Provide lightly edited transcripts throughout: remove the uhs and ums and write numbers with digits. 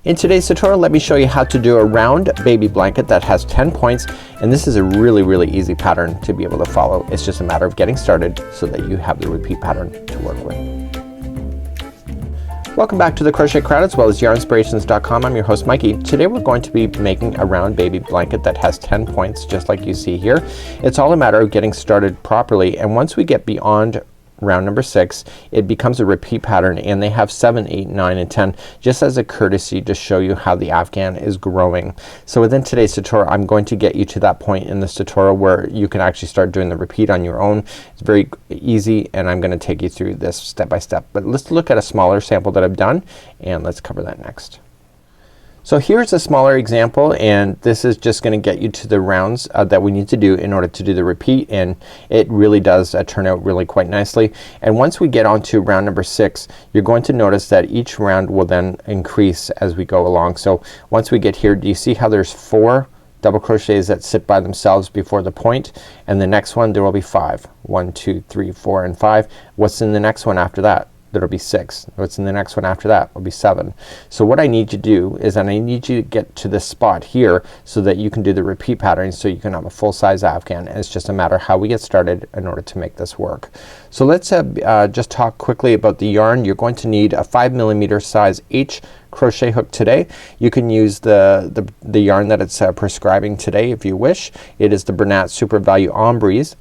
In today's tutorial, let me show you how to do a round baby blanket that has 10 points, and this is a really easy pattern to be able to follow. It's just a matter of getting started so that you have the repeat pattern to work with. Welcome back to the Crochet Crowd as well as yarnspirations.com. I'm your host Mikey. Today we're going to be making a round baby blanket that has 10 points just like you see here. It's all a matter of getting started properly, and once we get beyond round number 6 it becomes a repeat pattern, and they have 7, 8, 9 and 10 just as a courtesy to show you how the afghan is growing. So within today's tutorial I'm going to get you to that point in this tutorial where you can actually start doing the repeat on your own. It's very easy and I'm gonna take you through this step by step, but let's look at a smaller sample that I've done and let's cover that next. So here's a smaller example, and this is just gonna get you to the rounds that we need to do in order to do the repeat, and it really does turn out really quite nicely. And once we get on to round number 6 you're going to notice that each round will then increase as we go along. So once we get here, do you see how there's 4 double crochets that sit by themselves before the point, and the next one there will be 5. 1, 2, 3, 4 and 5. What's in the next one after that? There'll be 6. What's in the next one after that will be 7. So what I need you to do is that I need you to get to this spot here so that you can do the repeat pattern, so you can have a full size afghan. And it's just a matter of how we get started in order to make this work. So let's just talk quickly about the yarn. You're going to need a 5mm size H crochet hook today. You can use the yarn that it's prescribing today if you wish. It is the Bernat Super Value Ombres,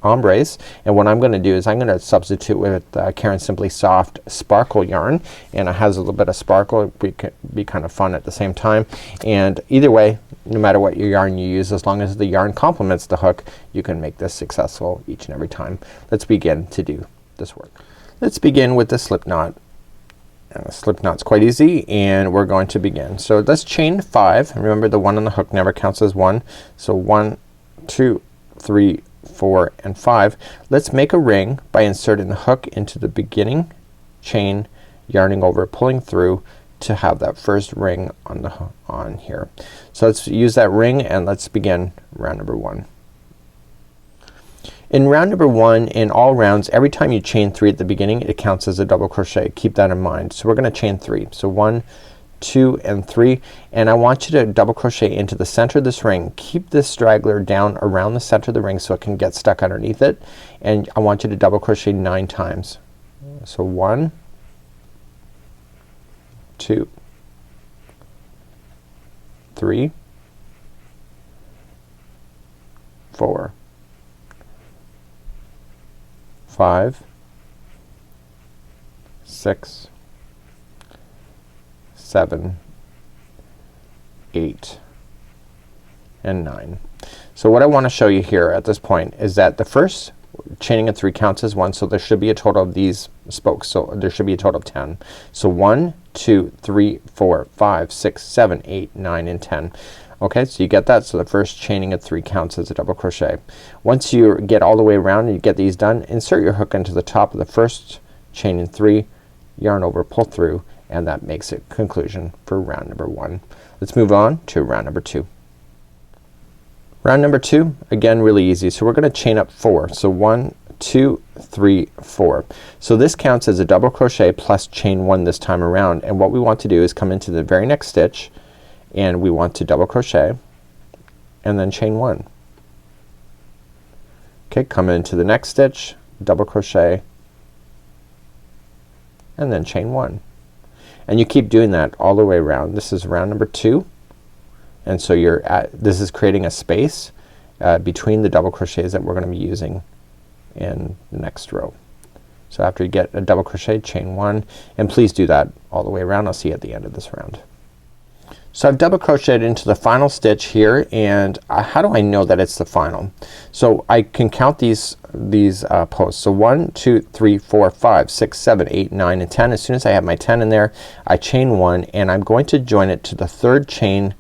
and what I'm gonna do is I'm gonna substitute with Caron Simply Soft sparkle yarn, and it has a little bit of sparkle. It can be kind of fun at the same time, and either way, no matter what your yarn you use, as long as the yarn complements the hook, you can make this successful each and every time. Let's begin to do this work. Let's begin with the slip knot. Slip knot's quite easy, and we're going to begin. So let's chain 5. Remember, the 1 on the hook never counts as 1. So 1, 2, 3, 4 and 5. Let's make a ring by inserting the hook into the beginning chain, yarning over, pulling through to have that first ring on here. So let's use that ring and let's begin round number 1. In round number 1, in all rounds, every time you chain 3 at the beginning it counts as a double crochet. Keep that in mind. So we're gonna chain 3. So 1, 2 and 3, and I want you to double crochet into the center of this ring. Keep this straggler down around the center of the ring so it can get stuck underneath it, and I want you to double crochet 9 times. So 1, 2, 3, 4, 5, 6, 7, 8 and 9. So what I want to show you here at this point is that the first chaining of 3 counts as 1, so there should be a total of these spokes. So there should be a total of 10. So 1, 2, 3, 4, 5, 6, 7, 8, 9 and 10. Okay, so you get that. So the first chaining of 3 counts as a double crochet. Once you get all the way around and you get these done, insert your hook into the top of the first chain in 3, yarn over, pull through, and that makes it conclusion for round number 1. Let's move on to round number 2. Round number 2, again really easy. So we're gonna chain up 4. So 1, 2, 3, 4. So this counts as a double crochet plus chain 1 this time around, and what we want to do is come into the very next stitch and we want to double crochet and then chain 1. Okay, come into the next stitch, double crochet and then chain 1, and you keep doing that all the way around. This is round number 2, and so this is creating a space between the double crochets that we're gonna be using in the next row. So after you get a double crochet, chain 1, and please do that all the way around. I'll see you at the end of this round. So I've double crocheted into the final stitch here, and how do I know that it's the final? So I can count these posts. So 1, 2, 3, 4, 5, 6, 7, 8, 9 and 10. As soon as I have my 10 in there, I chain 1 and I'm going to join it to the 3rd chain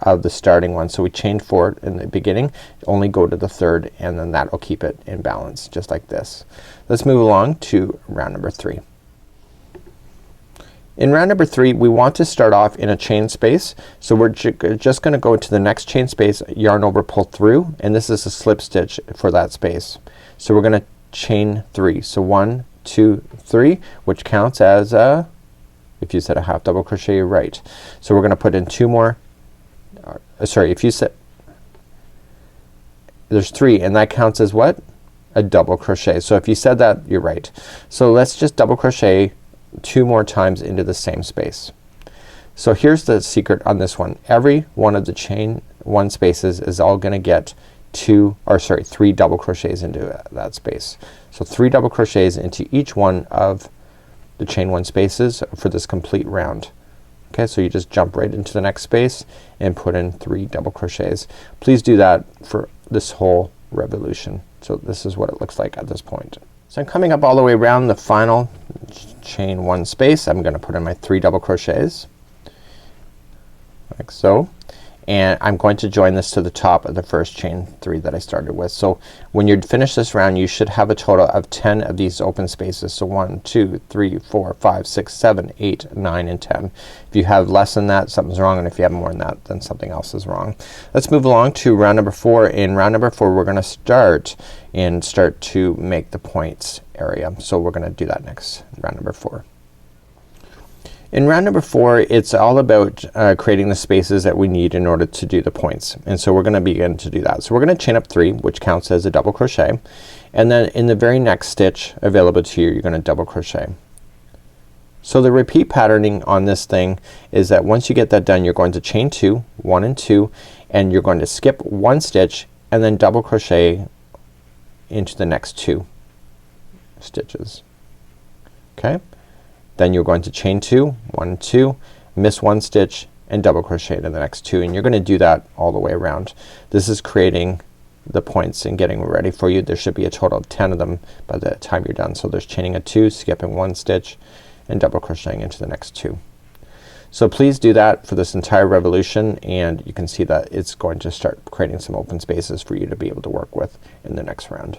of the starting one. So we chained 4 in the beginning, only go to the 3rd, and then that will keep it in balance just like this. Let's move along to round number 3. In round number 3 we want to start off in a chain space, so we're just gonna go to the next chain space, yarn over, pull through, and this is a slip stitch for that space. So we're gonna chain 3. So 1, 2, 3, which counts as a If you said a half double crochet, you're right. So we're gonna put in 2 more, sorry, if you said there's 3 and that counts as what? A double crochet. So if you said that, you're right. So let's just double crochet 2 more times into the same space. So here's the secret on this one. Every one of the chain 1 spaces is all gonna get 3 double crochets into that space. So 3 double crochets into each one of the chain 1 spaces for this complete round. Okay, so you just jump right into the next space and put in 3 double crochets. Please do that for this whole revolution. So this is what it looks like at this point. So I'm coming up all the way around the final chain 1 space. I'm gonna put in my 3 double crochets like so, and I'm going to join this to the top of the first chain 3 that I started with. So when you finish this round, you should have a total of 10 of these open spaces. So 1, 2, 3, 4, 5, 6, 7, 8, 9 and 10. If you have less than that, something's wrong, and if you have more than that, then something else is wrong. Let's move along to round number 4. In round number 4 we're gonna start to make the points area. So we're gonna do that next, round number 4. In round number 4 it's all about creating the spaces that we need in order to do the points, and so we're gonna begin to do that. So we're gonna chain up 3, which counts as a double crochet, and then in the very next stitch available to you, you're gonna double crochet. So the repeat patterning on this thing is that once you get that done, you're going to chain 2, 1 and 2, and you're going to skip 1 stitch and then double crochet into the next 2 stitches. Okay, then you're going to chain 2, 1 and 2, miss 1 stitch and double crochet into the next 2, and you're gonna do that all the way around. This is creating the points and getting ready for you. There should be a total of 10 of them by the time you're done. So there's chaining a 2, skipping 1 stitch and double crocheting into the next 2. So please do that for this entire revolution, and you can see that it's going to start creating some open spaces for you to be able to work with in the next round.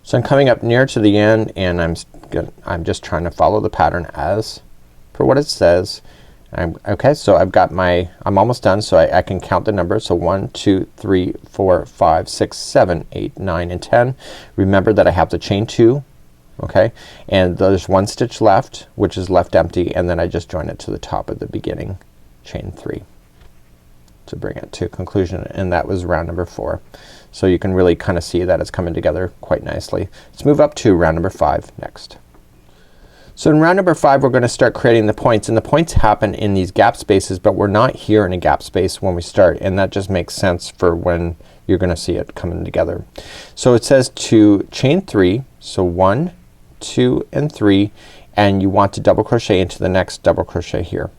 So I'm coming up near to the end, and I'm just trying to follow the pattern as per what it says. Okay, so I'm almost done, so I can count the numbers. So 1, 2, 3, 4, 5, 6, 7, 8, 9 and 10. Remember that I have to chain 2, okay, and there's 1 stitch left which is left empty, and then I just join it to the top of the beginning chain 3 to bring it to conclusion, and that was round number 4. So you can really kind of see that it's coming together quite nicely. Let's move up to round number 5 next. So in round number 5 we're gonna start creating the points, and the points happen in these gap spaces, but we're not here in a gap space when we start, and that just makes sense for when you're gonna see it coming together. So it says to chain 3, so 1, 2 and 3, and you want to double crochet into the next double crochet here.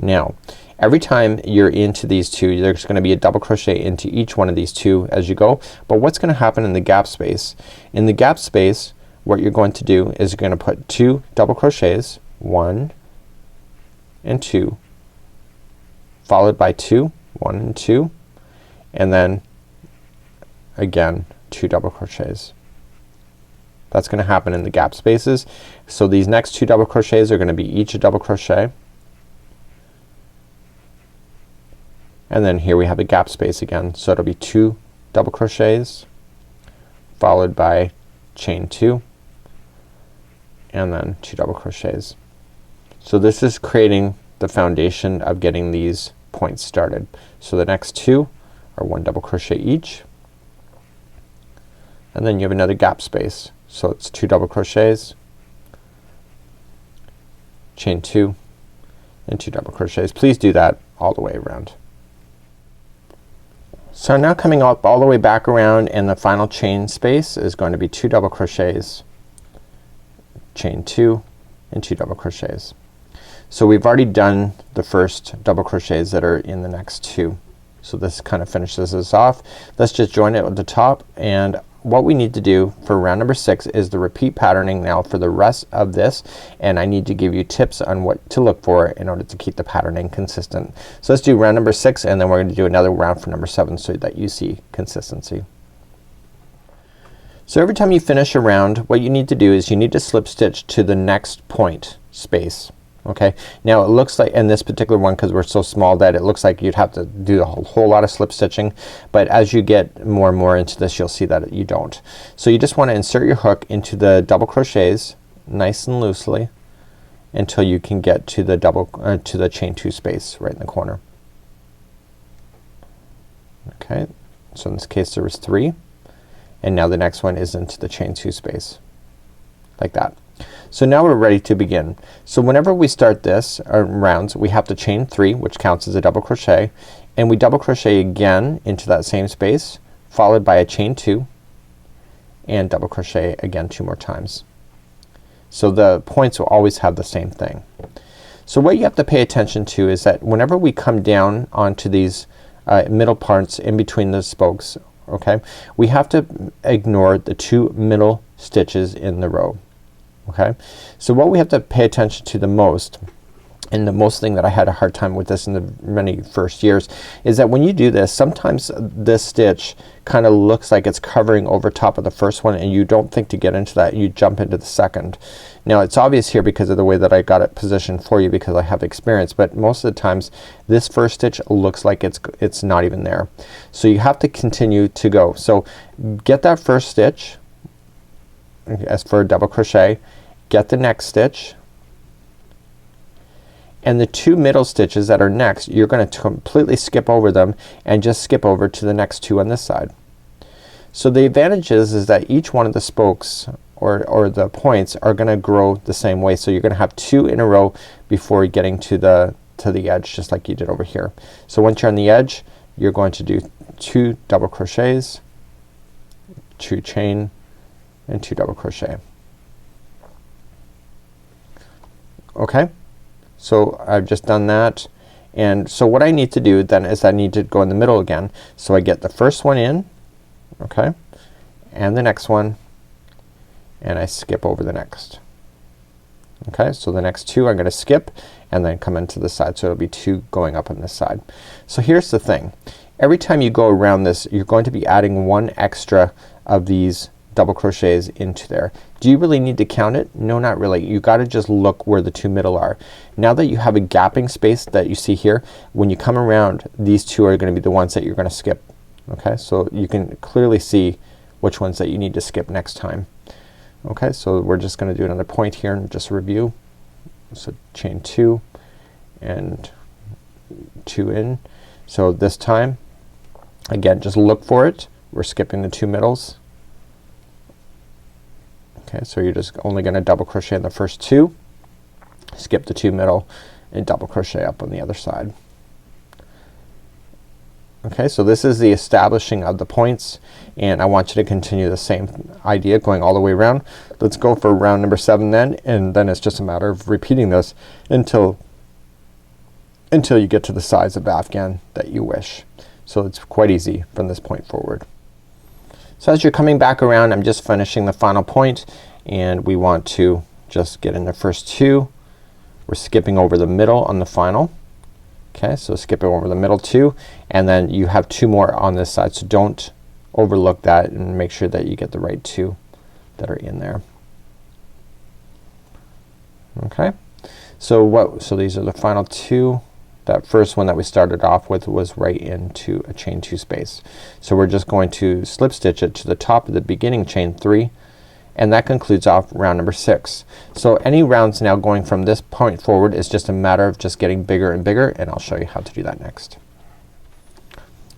Now every time you're into these 2, there's gonna be a double crochet into each one of these 2 as you go, but what's gonna happen in the gap space? In the gap space what you're going to do is you're gonna put 2 double crochets, 1 and 2, followed by 2, 1 and 2, and then again 2 double crochets. That's gonna happen in the gap spaces. So these next 2 double crochets are gonna be each a double crochet, and then here we have a gap space again. So it'll be 2 double crochets followed by chain 2 and then 2 double crochets. So this is creating the foundation of getting these points started. So the next 2 are 1 double crochet each, and then you have another gap space. So it's 2 double crochets, chain 2 and 2 double crochets. Please do that all the way around. So now coming up all the way back around, and the final chain space is going to be 2 double crochets, chain 2 and 2 double crochets. So we've already done the first double crochets that are in the next 2. So this kind of finishes this off. Let's just join it at the top, and what we need to do for round number 6 is the repeat patterning now for the rest of this, and I need to give you tips on what to look for in order to keep the patterning consistent. So let's do round number 6, and then we're going to do another round for number 7 so that you see consistency. So every time you finish a round, what you need to do is you need to slip stitch to the next point space. Okay, now it looks like in this particular one, because we're so small, that it looks like you'd have to do a whole lot of slip stitching, but as you get more and more into this you'll see that you don't. So you just want to insert your hook into the double crochets nice and loosely until you can get to the to the chain 2 space right in the corner. Okay, so in this case there was 3, and now the next one is into the chain 2 space like that. So now we're ready to begin. So whenever we start this rounds, we have to chain 3, which counts as a double crochet, and we double crochet again into that same space, followed by a chain 2 and double crochet again 2 more times. So the points will always have the same thing. So what you have to pay attention to is that whenever we come down onto these middle parts in between the spokes, okay, we have to ignore the 2 middle stitches in the row. Okay, so what we have to pay attention to the most, and the most thing that I had a hard time with this in the many first years, is that when you do this, sometimes this stitch kind of looks like it's covering over top of the first one, and you don't think to get into that, you jump into the second. Now it's obvious here because of the way that I got it positioned for you, because I have experience, but most of the times this first stitch looks like it's not even there. So you have to continue to go. So get that first stitch as for a double crochet, get the next stitch, and the 2 middle stitches that are next, you're gonna completely skip over them and just skip over to the next 2 on this side. So the advantage is that each one of the spokes or the points are gonna grow the same way. So you're gonna have 2 in a row before getting to the edge, just like you did over here. So once you're on the edge, you're going to do 2 double crochets, 2 chain, and 2 double crochet. Okay, so I've just done that, and so what I need to do then is I need to go in the middle again. So I get the first one in, okay, and the next one, and I skip over the next. Okay, so the next 2 I'm gonna skip and then come into the side, so it'll be 2 going up on this side. So here's the thing, every time you go around this, you're going to be adding 1 extra of these double crochets into there. Do you really need to count it? No, not really. You gotta just look where the 2 middle are. Now that you have a gapping space that you see here, when you come around, these 2 are gonna be the ones that you're gonna skip. Okay, so you can clearly see which ones that you need to skip next time. Okay, so we're just gonna do another point here and just review. So chain 2 and 2 in. So this time, again, just look for it. We're skipping the 2 middles. Okay, so you're just only gonna double crochet in the first 2, skip the 2 middle, and double crochet up on the other side. Okay, so this is the establishing of the points, and I want you to continue the same idea going all the way around. Let's go for round number 7 then, and then it's just a matter of repeating this until you get to the size of Afghan that you wish. So it's quite easy from this point forward. So as you're coming back around, I'm just finishing the final point, and we want to just get in the first 2. We're skipping over the middle on the final. Okay, so skipping over the middle 2, and then you have 2 more on this side, so don't overlook that and make sure that you get the right 2 that are in there. Okay, so these are the final 2. That first one that we started off with was right into a chain 2 space. So we're just going to slip stitch it to the top of the beginning chain 3, and that concludes off round number 6. So any rounds now going from this point forward is just a matter of just getting bigger and bigger, and I'll show you how to do that next.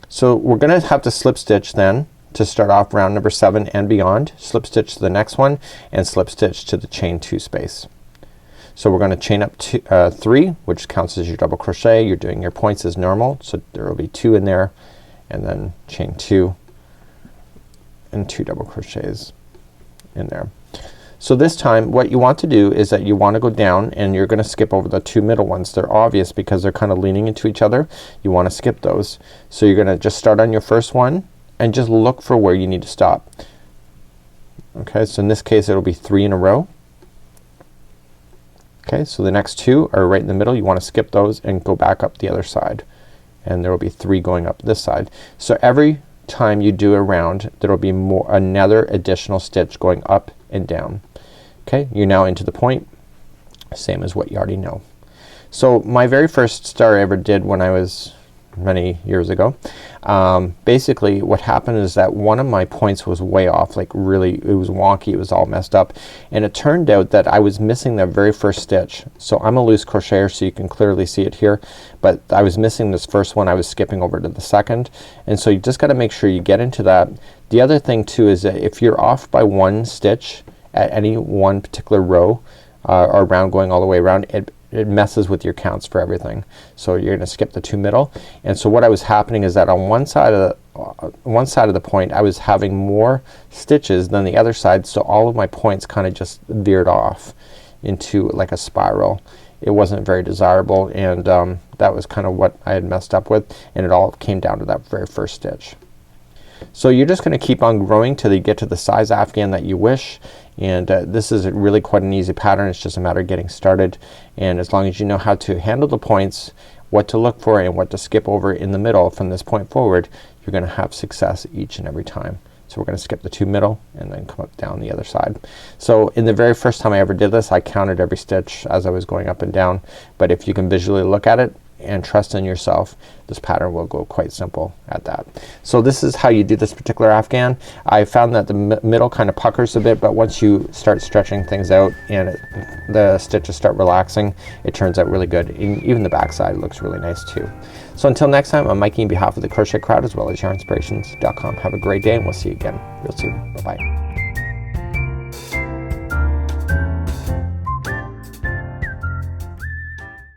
So we're gonna have to slip stitch then to start off round number 7 and beyond. Slip stitch to the next one and slip stitch to the chain 2 space. So we're gonna chain up 3, which counts as your double crochet. You're doing your points as normal, so there will be 2 in there, and then chain 2 and 2 double crochets in there. So this time what you want to do is that you want to go down, and you're gonna skip over the 2 middle ones. They're obvious because they're kind of leaning into each other. You want to skip those. So you're gonna just start on your first one and just look for where you need to stop. Okay, so in this case it'll be 3 in a row. Okay, so the next 2 are right in the middle. You want to skip those and go back up the other side, and there will be 3 going up this side. So every time you do a round, there will be another additional stitch going up and down. Okay, you're now into the point, same as what you already know. So my very first star I ever did when I was many years ago. Basically what happened is that one of my points was way off, like really it was wonky, it was all messed up, and it turned out that I was missing the very first stitch. So I'm a loose crocheter, so you can clearly see it here, but I was missing this first one. I was skipping over to the second, and so you just gotta make sure you get into that. The other thing too is that if you're off by one stitch at any one particular row or round going all the way around, it messes with your counts for everything. So you're gonna skip the 2 middle. And so what I was happening is that on one side of the point I was having more stitches than the other side, so all of my points kind of just veered off into like a spiral. It wasn't very desirable, and that was kind of what I had messed up with, and it all came down to that very first stitch. So you're just gonna keep on growing till you get to the size afghan that you wish, and this is really quite an easy pattern. It's just a matter of getting started, and as long as you know how to handle the points, what to look for and what to skip over in the middle from this point forward, you're gonna have success each and every time. So we're gonna skip the 2 middle and then come up down the other side. So in the very first time I ever did this, I counted every stitch as I was going up and down, but if you can visually look at it and trust in yourself, this pattern will go quite simple at that. So this is how you do this particular afghan. I found that the middle kind of puckers a bit, but once you start stretching things out and the stitches start relaxing, it turns out really good. And even the back side looks really nice too. So until next time, I'm Mikey on behalf of the Crochet Crowd as well as yarnspirations.com. Have a great day, and we'll see you again real soon. Bye bye.